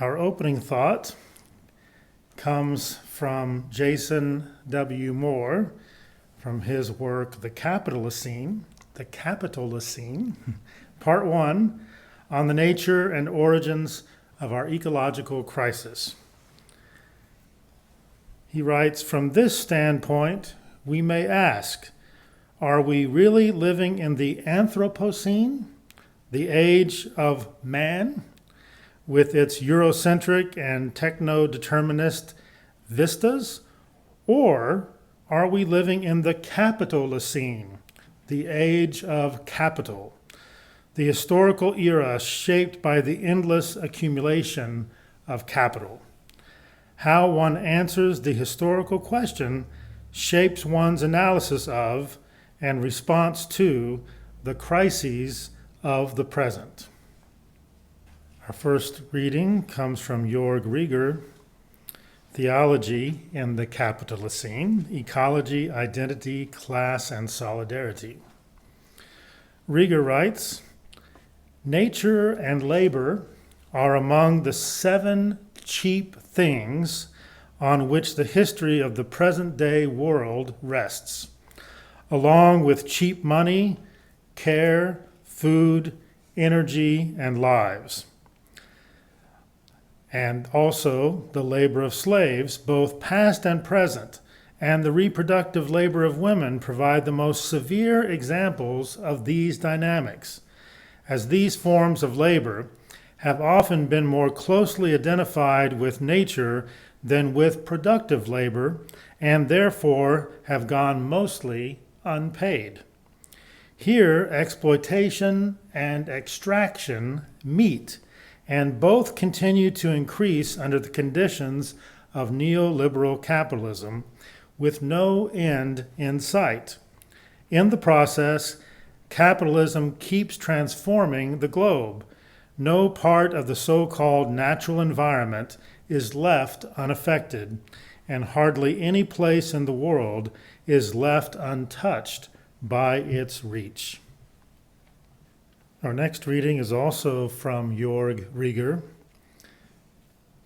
Our opening thought comes from Jason W. Moore from his work, The Capitalocene, Part 1, on the nature and origins of our ecological crisis. He writes, from this standpoint, we may ask, are we really living in the Anthropocene, the age of man, with its Eurocentric and techno-determinist vistas, or are we living in the Capitalocene, the age of capital, the historical era shaped by the endless accumulation of capital? How one answers the historical question shapes one's analysis of and response to the crises of the present. Our first reading comes from Jörg Rieger, Theology in the Capitalocene, Ecology, Identity, Class, and Solidarity. Rieger writes, nature and labor are among the 7 cheap things on which the history of the present-day world rests, along with cheap money, care, food, energy, and lives. And also the labor of slaves, both past and present, and the reproductive labor of women provide the most severe examples of these dynamics, as these forms of labor have often been more closely identified with nature than with productive labor, and therefore have gone mostly unpaid. Here, exploitation and extraction meet, and both continue to increase under the conditions of neoliberal capitalism, with no end in sight. In the process, capitalism keeps transforming the globe. No part of the so-called natural environment is left unaffected, and hardly any place in the world is left untouched by its reach. Our next reading is also from Jörg Rieger,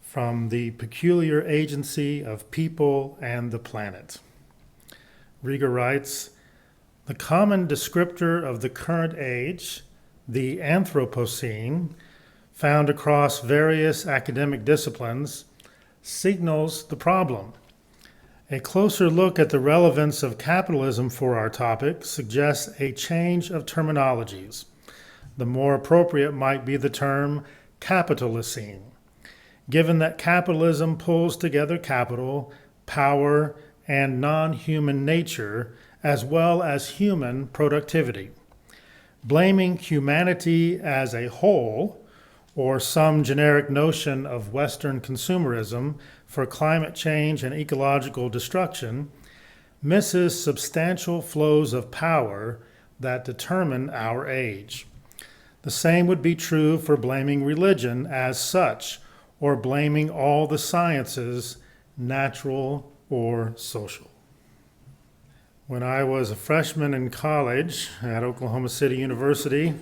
from The Peculiar Agency of People and the Planet. Rieger writes, the common descriptor of the current age, the Anthropocene, found across various academic disciplines, signals the problem. A closer look at the relevance of capitalism for our topic suggests a change of terminologies. The more appropriate might be the term Capitalocene, given that capitalism pulls together capital, power, and non-human nature, as well as human productivity. Blaming humanity as a whole, or some generic notion of Western consumerism for climate change and ecological destruction, misses substantial flows of power that determine our age. The same would be true for blaming religion as such, or blaming all the sciences, natural or social. When I was a freshman in college at Oklahoma City University,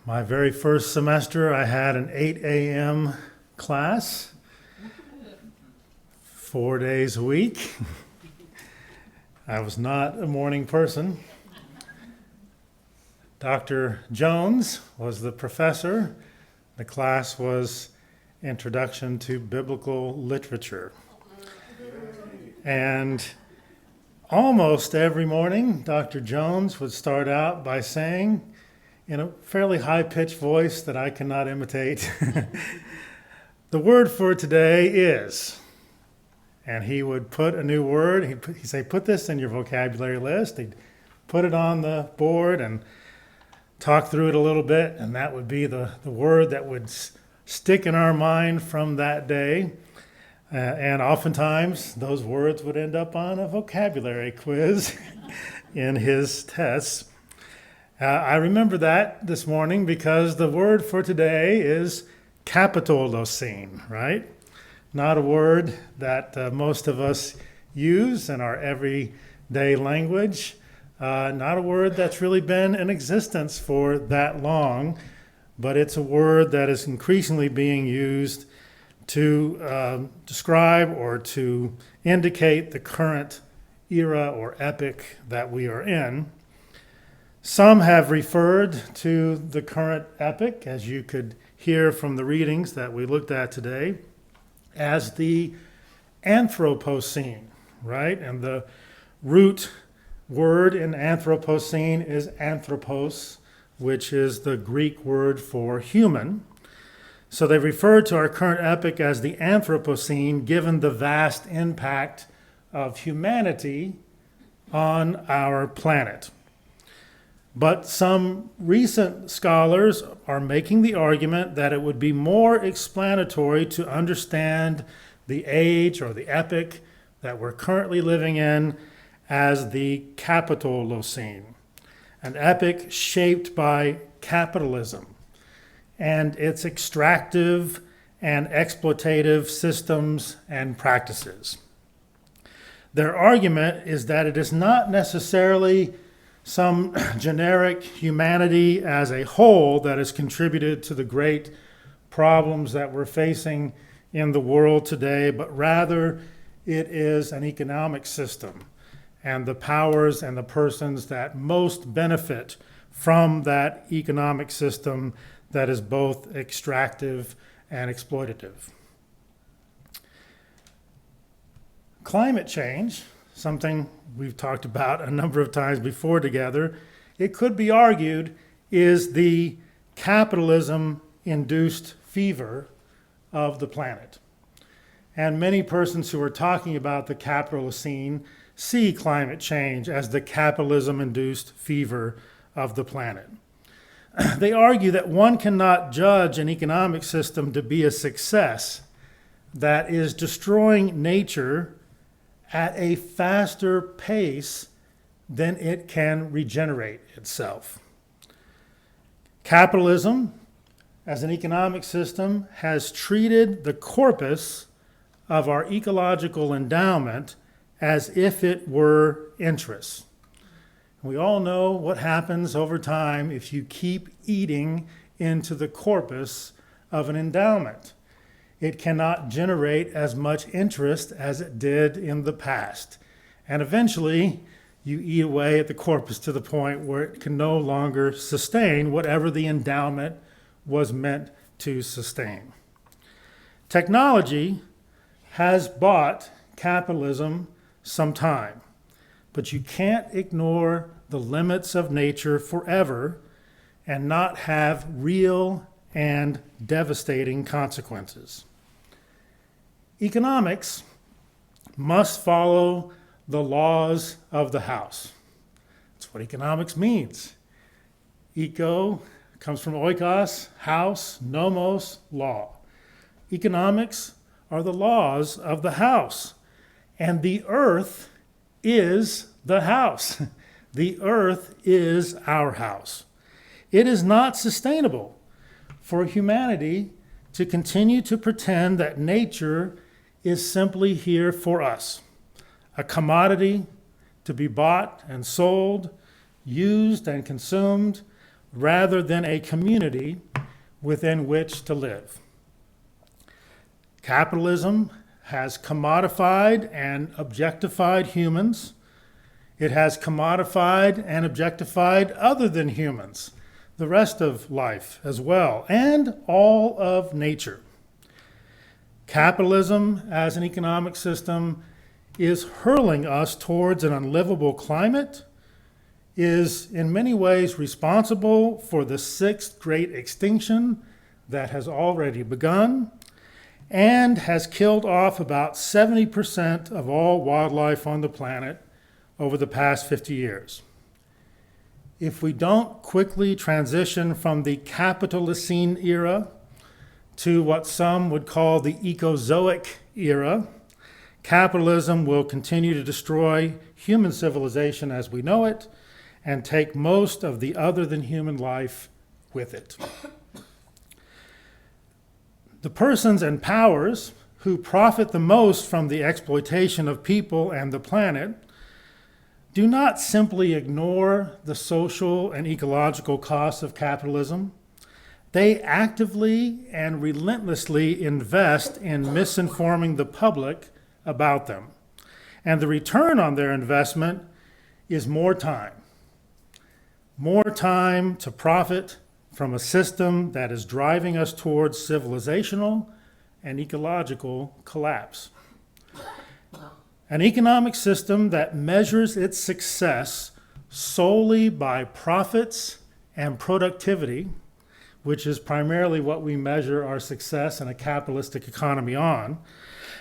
my very first semester I had an 8 a.m. class, 4 days a week. I was not a morning person. Dr. Jones was the professor. The class was Introduction to Biblical Literature. And almost every morning, Dr. Jones would start out by saying, in a fairly high-pitched voice that I cannot imitate, the word for today is, and he would put a new word, he'd say, put this in your vocabulary list. He'd put it on the board and talk through it a little bit, and that would be the word that would stick in our mind from that day. And oftentimes, those words would end up on a vocabulary quiz in his tests. I remember that this morning because the word for today is Capitalocene, right? Not a word that most of us use in our everyday language. Not a word that's really been in existence for that long, but it's a word that is increasingly being used to describe or to indicate the current era or epoch that we are in. Some have referred to the current epoch, as you could hear from the readings that we looked at today, as the Anthropocene, right? And the root word in Anthropocene is anthropos, which is the Greek word for human. So they refer to our current epoch as the Anthropocene, given the vast impact of humanity on our planet. But some recent scholars are making the argument that it would be more explanatory to understand the age or the epoch that we're currently living in as the Capitalocene, an epoch shaped by capitalism and its extractive and exploitative systems and practices. Their argument is that it is not necessarily some generic humanity as a whole that has contributed to the great problems that we're facing in the world today, but rather it is an economic system and the powers and the persons that most benefit from that economic system that is both extractive and exploitative. Climate change, something we've talked about a number of times before together, it could be argued is the capitalism-induced fever of the planet. And many persons who are talking about the Capitalocene see climate change as the capitalism-induced fever of the planet. They argue that one cannot judge an economic system to be a success that is destroying nature at a faster pace than it can regenerate itself. Capitalism, as an economic system, has treated the corpus of our ecological endowment as if it were interest. We all know what happens over time if you keep eating into the corpus of an endowment. It cannot generate as much interest as it did in the past. And eventually, you eat away at the corpus to the point where it can no longer sustain whatever the endowment was meant to sustain. Technology has bought capitalism some time, but you can't ignore the limits of nature forever and not have real and devastating consequences. Economics must follow the laws of the house. That's what economics means. Eco comes from oikos, house, nomos, law. Economics are the laws of the house, and the earth is the house. The earth is our house. It is not sustainable for humanity to continue to pretend that nature is simply here for us, a commodity to be bought and sold, used and consumed, rather than a community within which to live. Capitalism has commodified and objectified humans. It has commodified and objectified other than humans, the rest of life as well, and all of nature. Capitalism as an economic system is hurling us towards an unlivable climate, is in many ways responsible for the sixth great extinction that has already begun, and has killed off about 70% of all wildlife on the planet over the past 50 years. If we don't quickly transition from the Capitalocene era to what some would call the Ecozoic era, capitalism will continue to destroy human civilization as we know it and take most of the other than human life with it. The persons and powers who profit the most from the exploitation of people and the planet do not simply ignore the social and ecological costs of capitalism. They actively and relentlessly invest in misinforming the public about them. And the return on their investment is more time. More time to profit from a system that is driving us towards civilizational and ecological collapse. An economic system that measures its success solely by profits and productivity, which is primarily what we measure our success in a capitalistic economy on.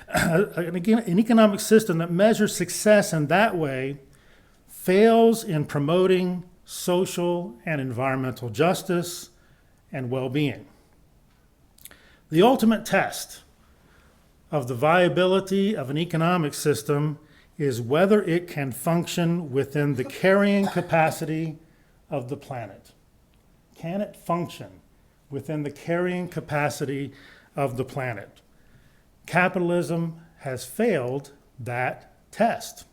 An economic system that measures success in that way fails in promoting social and environmental justice and well-being. The ultimate test of the viability of an economic system is whether it can function within the carrying capacity of the planet. Can it function within the carrying capacity of the planet? Capitalism has failed that test.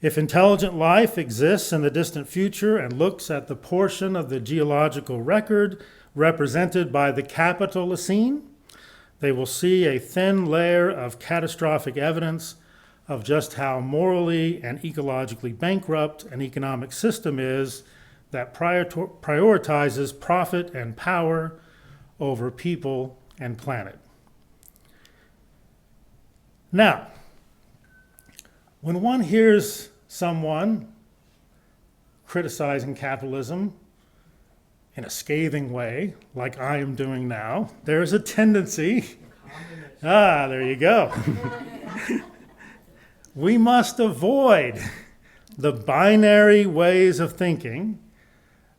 If intelligent life exists in the distant future and looks at the portion of the geological record represented by the Capitalocene, they will see a thin layer of catastrophic evidence of just how morally and ecologically bankrupt an economic system is that prioritizes profit and power over people and planet. Now, when one hears someone criticizing capitalism in a scathing way, like I am doing now, there is a tendency, there you go. We must avoid the binary ways of thinking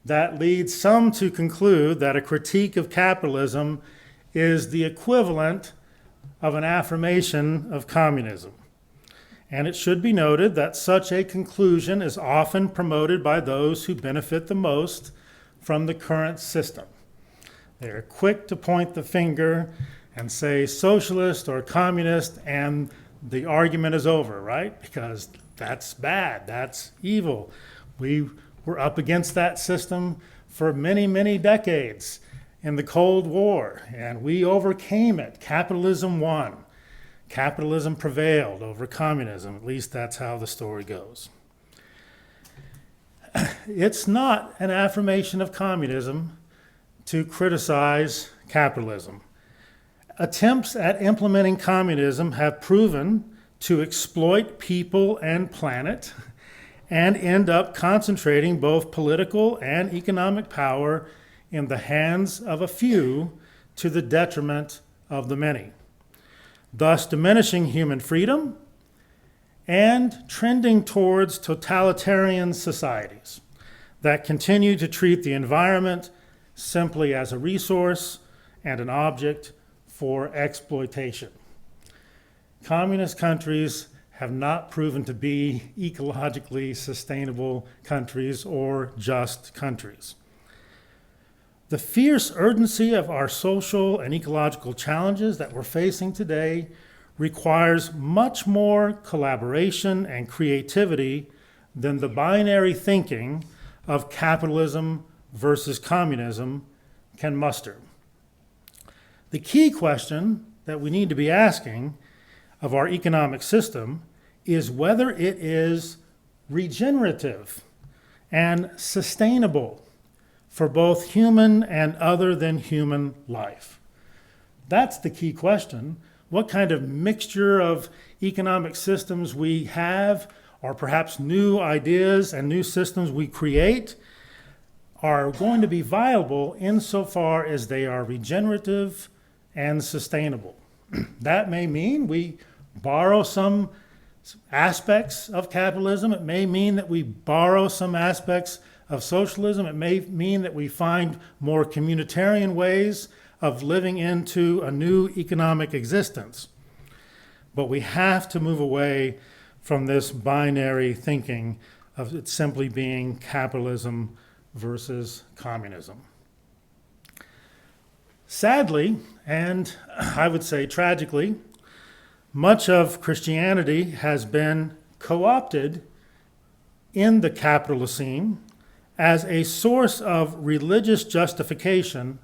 that lead some to conclude that a critique of capitalism is the equivalent of an affirmation of communism. And it should be noted that such a conclusion is often promoted by those who benefit the most from the current system. They are quick to point the finger and say socialist or communist, and the argument is over, right? Because that's bad, that's evil. We were up against that system for many, many decades in the Cold War, and we overcame it. Capitalism won. Capitalism prevailed over communism. At least that's how the story goes. It's not an affirmation of communism to criticize capitalism. Attempts at implementing communism have proven to exploit people and planet and end up concentrating both political and economic power in the hands of a few to the detriment of the many, thus diminishing human freedom and trending towards totalitarian societies that continue to treat the environment simply as a resource and an object for exploitation. Communist countries have not proven to be ecologically sustainable countries or just countries. The fierce urgency of our social and ecological challenges that we're facing today requires much more collaboration and creativity than the binary thinking of capitalism versus communism can muster. The key question that we need to be asking of our economic system is whether it is regenerative and sustainable for both human and other than human life. That's the key question. What kind of mixture of economic systems we have, or perhaps new ideas and new systems we create, are going to be viable insofar as they are regenerative and sustainable. That may mean we borrow some aspects of capitalism. It may mean that we borrow some aspects of socialism. It may mean that we find more communitarian ways of living into a new economic existence. But we have to move away from this binary thinking of it simply being capitalism versus communism. Sadly, and I would say tragically, much of Christianity has been co-opted in the Capitalocene as a source of religious justification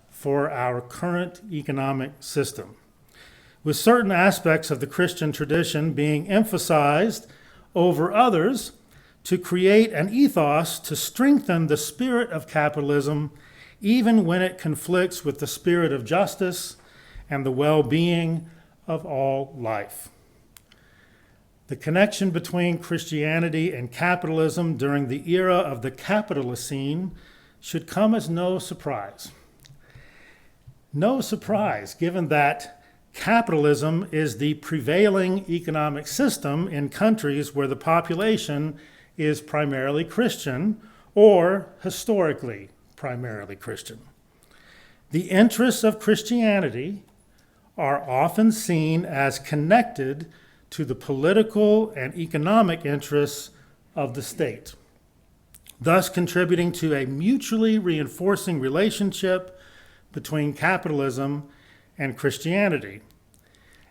for our current economic system, with certain aspects of the Christian tradition being emphasized over others to create an ethos to strengthen the spirit of capitalism, even when it conflicts with the spirit of justice and the well-being of all life. The connection between Christianity and capitalism during the era of the Capitalocene should come as no surprise. No surprise, given that capitalism is the prevailing economic system in countries where the population is primarily Christian or historically primarily Christian. The interests of Christianity are often seen as connected to the political and economic interests of the state, thus contributing to a mutually reinforcing relationship between capitalism and Christianity.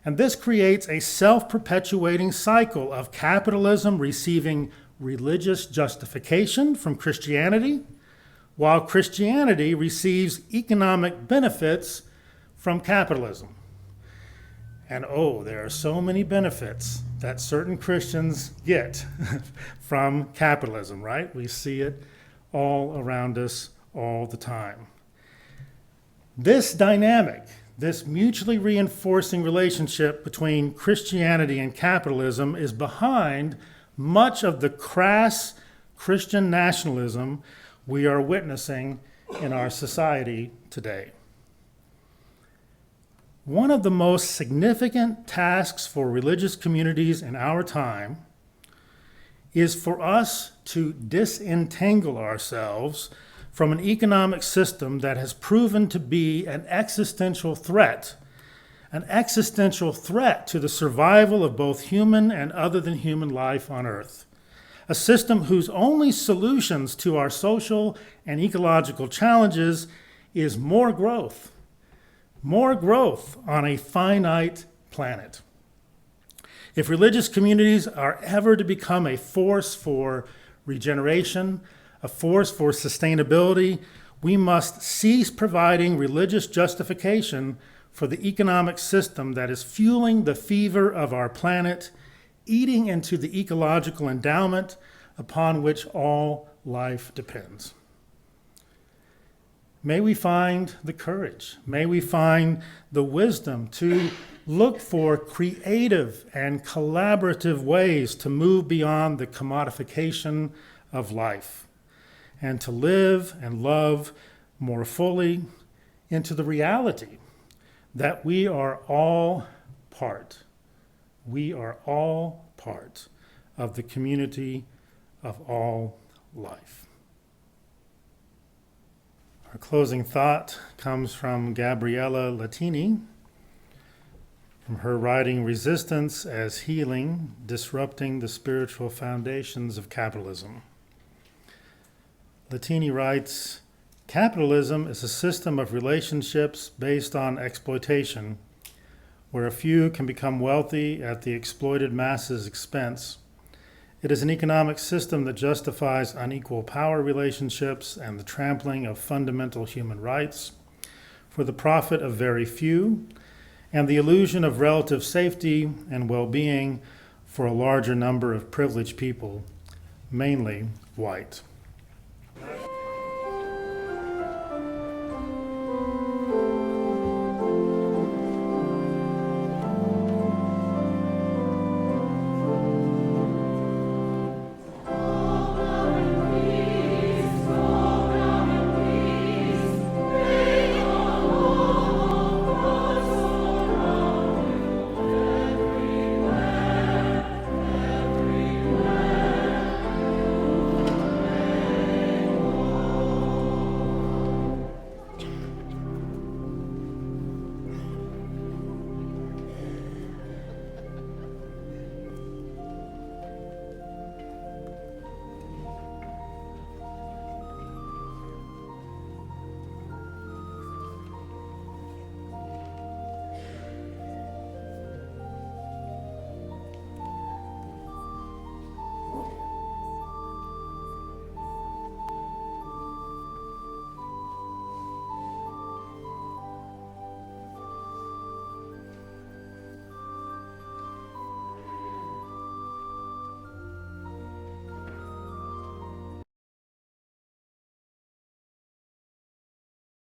And this creates a self-perpetuating cycle of capitalism receiving religious justification from Christianity, while Christianity receives economic benefits from capitalism. And there are so many benefits that certain Christians get from capitalism, right? We see it all around us all the time. This dynamic, this mutually reinforcing relationship between Christianity and capitalism is behind much of the crass Christian nationalism we are witnessing in our society today. One of the most significant tasks for religious communities in our time is for us to disentangle ourselves from an economic system that has proven to be an existential threat to the survival of both human and other than human life on Earth. A system whose only solutions to our social and ecological challenges is more growth on a finite planet. If religious communities are ever to become a force for regeneration, a force for sustainability, we must cease providing religious justification for the economic system that is fueling the fever of our planet, eating into the ecological endowment upon which all life depends. May we find the courage, may we find the wisdom to look for creative and collaborative ways to move beyond the commodification of life and to live and love more fully into the reality that we are all part of the community of all life. Our closing thought comes from Gabriella Latini, from her writing Resistance as Healing, Disrupting the Spiritual Foundations of Capitalism. Latini writes, "Capitalism is a system of relationships based on exploitation, where a few can become wealthy at the exploited masses' expense. It is an economic system that justifies unequal power relationships and the trampling of fundamental human rights for the profit of very few and the illusion of relative safety and well-being for a larger number of privileged people, mainly white."